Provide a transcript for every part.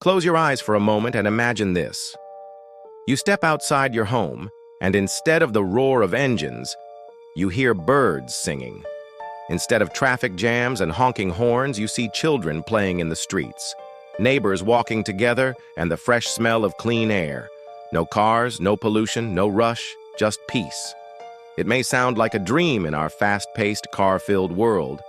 Close your eyes for a moment and imagine this. You step outside your home, and instead of the roar of engines, you hear birds singing. Instead of traffic jams and honking horns, you see children playing in the streets, neighbors walking together, and the fresh smell of clean air. No cars, no pollution, no rush, just peace. It may sound like a dream in our fast-paced, car-filled world,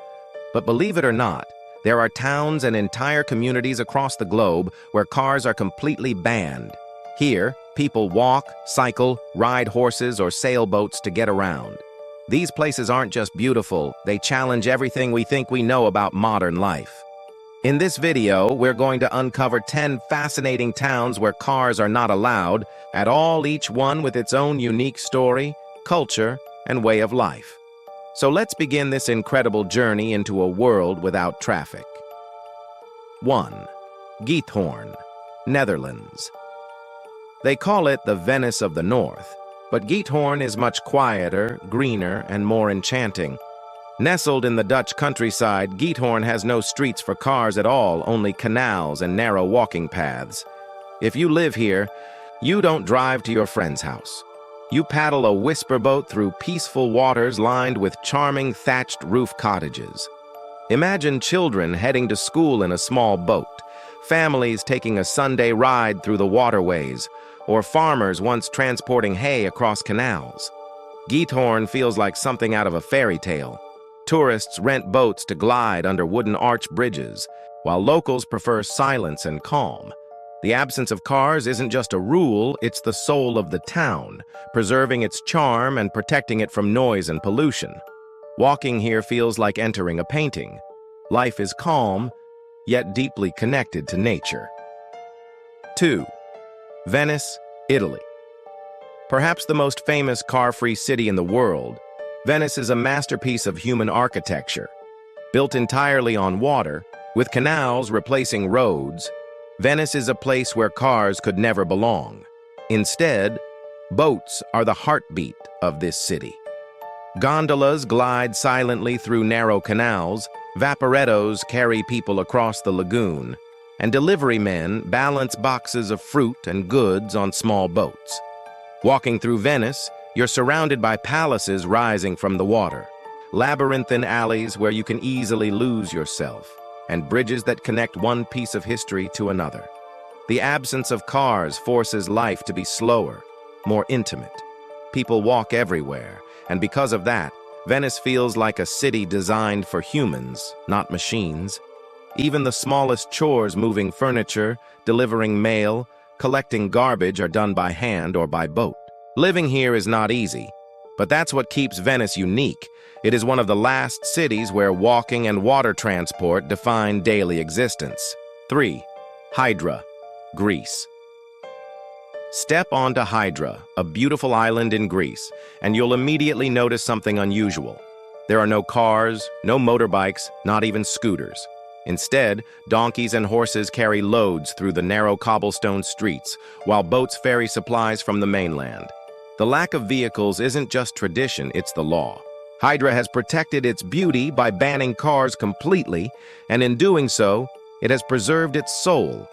but believe it or not, there are towns and entire communities across the globe where cars are completely banned. Here, people walk, cycle, ride horses or sailboats to get around. These places aren't just beautiful, they challenge everything we think we know about modern life. In this video, we're going to uncover 10 fascinating towns where cars are not allowed at all, each one with its own unique story, culture, and way of life. So let's begin this incredible journey into a world without traffic. 1. Giethoorn, Netherlands. They call it the Venice of the North, but Giethoorn is much quieter, greener, and more enchanting. Nestled in the Dutch countryside, Giethoorn has no streets for cars at all, only canals and narrow walking paths. If you live here, you don't drive to your friend's house. You paddle a whisper boat through peaceful waters lined with charming thatched roof cottages. Imagine children heading to school in a small boat, families taking a Sunday ride through the waterways, or farmers once transporting hay across canals. Giethoorn feels like something out of a fairy tale. Tourists rent boats to glide under wooden arch bridges, while locals prefer silence and calm. The absence of cars isn't just a rule, it's the soul of the town, preserving its charm and protecting it from noise and pollution. Walking here feels like entering a painting. Life is calm, yet deeply connected to nature. 2. Venice, Italy. Perhaps the most famous car-free city in the world, Venice is a masterpiece of human architecture. Built entirely on water, with canals replacing roads, Venice is a place where cars could never belong. Instead, boats are the heartbeat of this city. Gondolas glide silently through narrow canals, vaporettos carry people across the lagoon, and delivery men balance boxes of fruit and goods on small boats. Walking through Venice, you're surrounded by palaces rising from the water, labyrinthine alleys where you can easily lose yourself, and bridges that connect one piece of history to another. The absence of cars forces life to be slower, more intimate. People walk everywhere, and because of that, Venice feels like a city designed for humans, not machines. Even the smallest chores, moving furniture, delivering mail, collecting garbage, are done by hand or by boat. Living here is not easy, but that's what keeps Venice unique. It is one of the last cities where walking and water transport define daily existence. 3. Hydra, Greece. Step onto Hydra, a beautiful island in Greece, and you'll immediately notice something unusual. There are no cars, no motorbikes, not even scooters. Instead, donkeys and horses carry loads through the narrow cobblestone streets, while boats ferry supplies from the mainland. The lack of vehicles isn't just tradition, it's the law. Hydra has protected its beauty by banning cars completely, and in doing so, it has preserved its soul.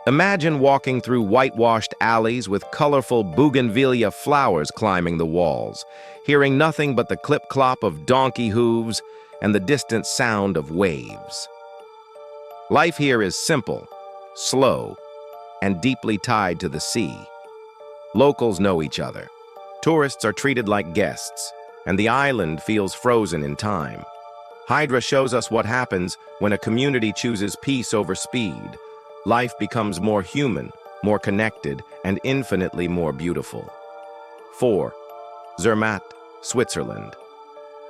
Imagine walking through whitewashed alleys with colorful bougainvillea flowers climbing the walls, hearing nothing but the clip-clop of donkey hooves and the distant sound of waves. Life here is simple, slow, and deeply tied to the sea. Locals know each other. Tourists are treated like guests, and the island feels frozen in time. Hydra shows us what happens when a community chooses peace over speed. Life becomes more human, more connected, and infinitely more beautiful. 4. Zermatt, Switzerland.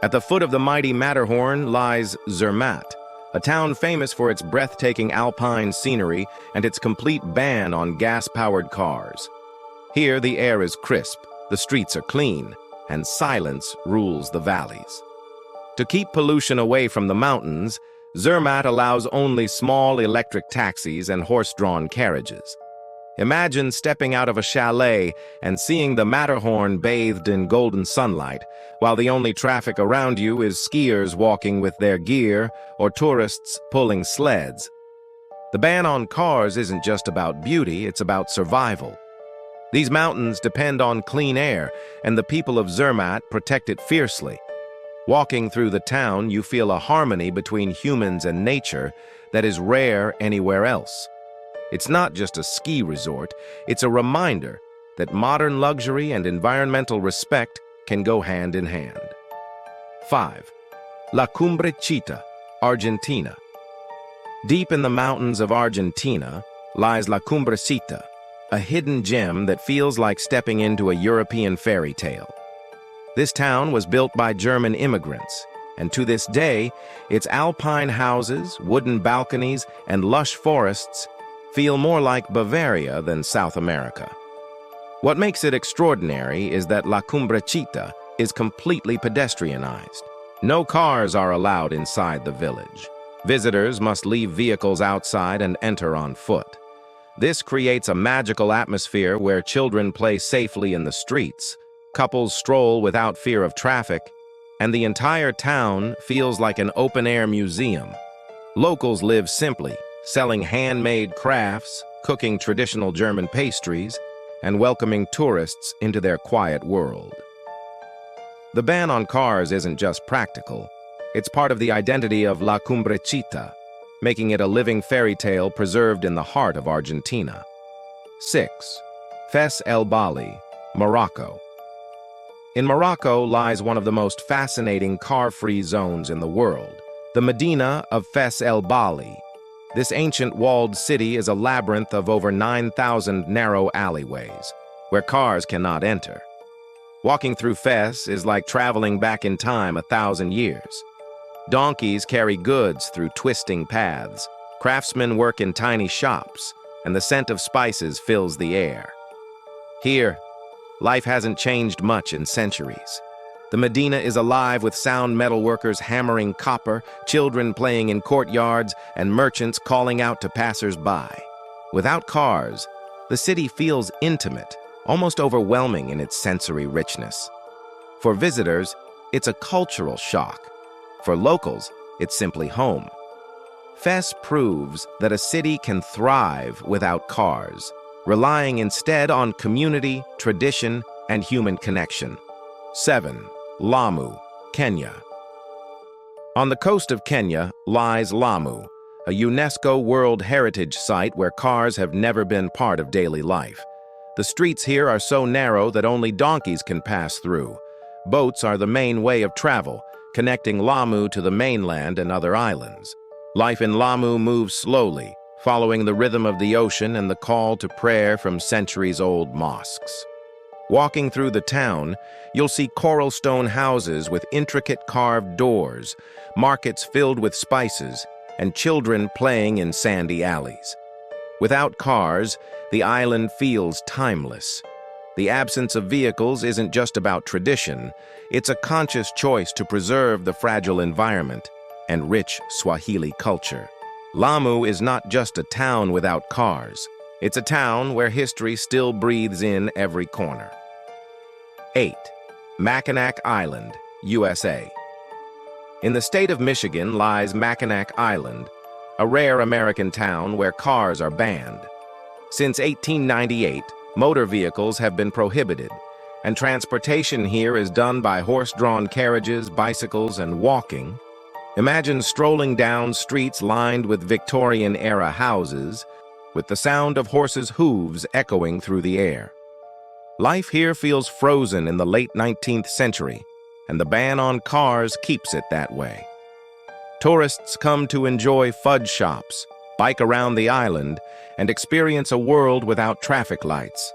At the foot of the mighty Matterhorn lies Zermatt, a town famous for its breathtaking alpine scenery and its complete ban on gas-powered cars. Here, the air is crisp, the streets are clean, and silence rules the valleys. To keep pollution away from the mountains, Zermatt allows only small electric taxis and horse-drawn carriages. Imagine stepping out of a chalet and seeing the Matterhorn bathed in golden sunlight, while the only traffic around you is skiers walking with their gear or tourists pulling sleds. The ban on cars isn't just about beauty, it's about survival. These mountains depend on clean air, and the people of Zermatt protect it fiercely. Walking through the town, you feel a harmony between humans and nature that is rare anywhere else. It's not just a ski resort, it's a reminder that modern luxury and environmental respect can go hand in hand. 5. La Cumbre Chita, Argentina. Deep in the mountains of Argentina lies La Cumbrecita, a hidden gem that feels like stepping into a European fairy tale. This town was built by German immigrants, and to this day, its alpine houses, wooden balconies, and lush forests feel more like Bavaria than South America. What makes it extraordinary is that La Cumbrecita is completely pedestrianized. No cars are allowed inside the village. Visitors must leave vehicles outside and enter on foot. This creates a magical atmosphere where children play safely in the streets, couples stroll without fear of traffic, and the entire town feels like an open-air museum. Locals live simply, selling handmade crafts, cooking traditional German pastries, and welcoming tourists into their quiet world. The ban on cars isn't just practical, it's part of the identity of La Cumbrecita, making it a living fairy tale preserved in the heart of Argentina. 6. Fes El Bali, Morocco. In Morocco lies one of the most fascinating car-free zones in the world, the Medina of Fes El Bali. This ancient walled city is a labyrinth of over 9,000 narrow alleyways, where cars cannot enter. Walking through Fes is like traveling back in time 1,000 years. Donkeys carry goods through twisting paths, craftsmen work in tiny shops, and the scent of spices fills the air. Here, life hasn't changed much in centuries. The Medina is alive with sound metalworkers hammering copper, children playing in courtyards, and merchants calling out to passers-by. Without cars, the city feels intimate, almost overwhelming in its sensory richness. For visitors, it's a cultural shock. For locals, it's simply home. Fes proves that a city can thrive without cars, relying instead on community, tradition, and human connection. 7. Lamu, Kenya. On the coast of Kenya lies Lamu, a UNESCO World Heritage Site where cars have never been part of daily life. The streets here are so narrow that only donkeys can pass through. Boats are the main way of travel, connecting Lamu to the mainland and other islands. Life in Lamu moves slowly, following the rhythm of the ocean and the call to prayer from centuries-old mosques. Walking through the town, you'll see coral stone houses with intricate carved doors, markets filled with spices, and children playing in sandy alleys. Without cars, the island feels timeless. The absence of vehicles isn't just about tradition, it's a conscious choice to preserve the fragile environment and rich Swahili culture. Lamu is not just a town without cars. It's a town where history still breathes in every corner. 8. Mackinac Island, USA. In the state of Michigan lies Mackinac Island, a rare American town where cars are banned. Since 1898, motor vehicles have been prohibited, and transportation here is done by horse-drawn carriages, bicycles, and walking. Imagine strolling down streets lined with Victorian-era houses, with the sound of horses' hooves echoing through the air. Life here feels frozen in the late 19th century, and the ban on cars keeps it that way. Tourists come to enjoy fudge shops, bike around the island, and experience a world without traffic lights.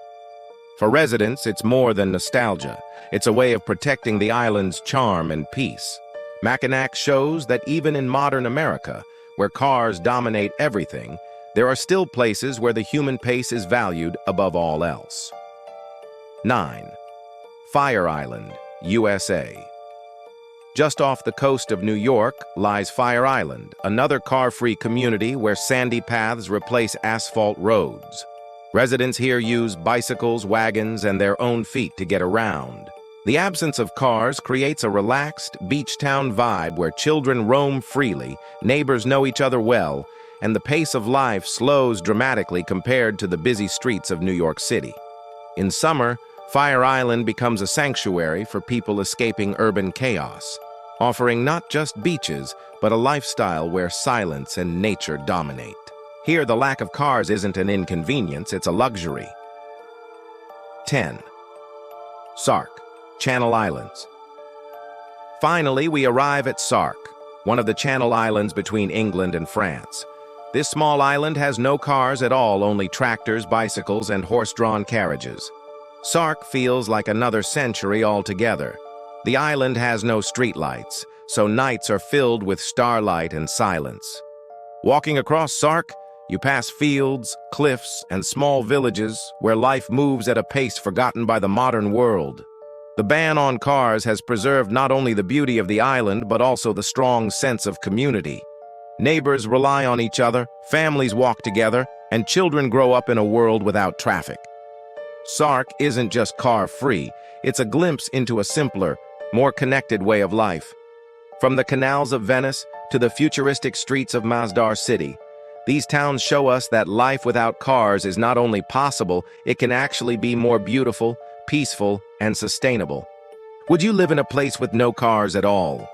For residents, it's more than nostalgia. It's a way of protecting the island's charm and peace. Mackinac shows that even in modern America, where cars dominate everything, there are still places where the human pace is valued above all else. 9. Fire Island, USA. Just off the coast of New York lies Fire Island, another car-free community where sandy paths replace asphalt roads. Residents here use bicycles, wagons, and their own feet to get around. The absence of cars creates a relaxed, beach town vibe where children roam freely, neighbors know each other well, and the pace of life slows dramatically compared to the busy streets of New York City. In summer, Fire Island becomes a sanctuary for people escaping urban chaos, offering not just beaches, but a lifestyle where silence and nature dominate. Here, the lack of cars isn't an inconvenience, it's a luxury. 10. Sark, Channel Islands. Finally, we arrive at Sark, one of the Channel Islands between England and France. This small island has no cars at all, only tractors, bicycles, and horse-drawn carriages. Sark feels like another century altogether. The island has no streetlights, so nights are filled with starlight and silence. Walking across Sark, you pass fields, cliffs, and small villages where life moves at a pace forgotten by the modern world. The ban on cars has preserved not only the beauty of the island, but also the strong sense of community. Neighbors rely on each other, families walk together, and children grow up in a world without traffic. Sark isn't just car-free, it's a glimpse into a simpler, more connected way of life. From the canals of Venice to the futuristic streets of Masdar City, these towns show us that life without cars is not only possible, it can actually be more beautiful, peaceful, and sustainable. Would you live in a place with no cars at all?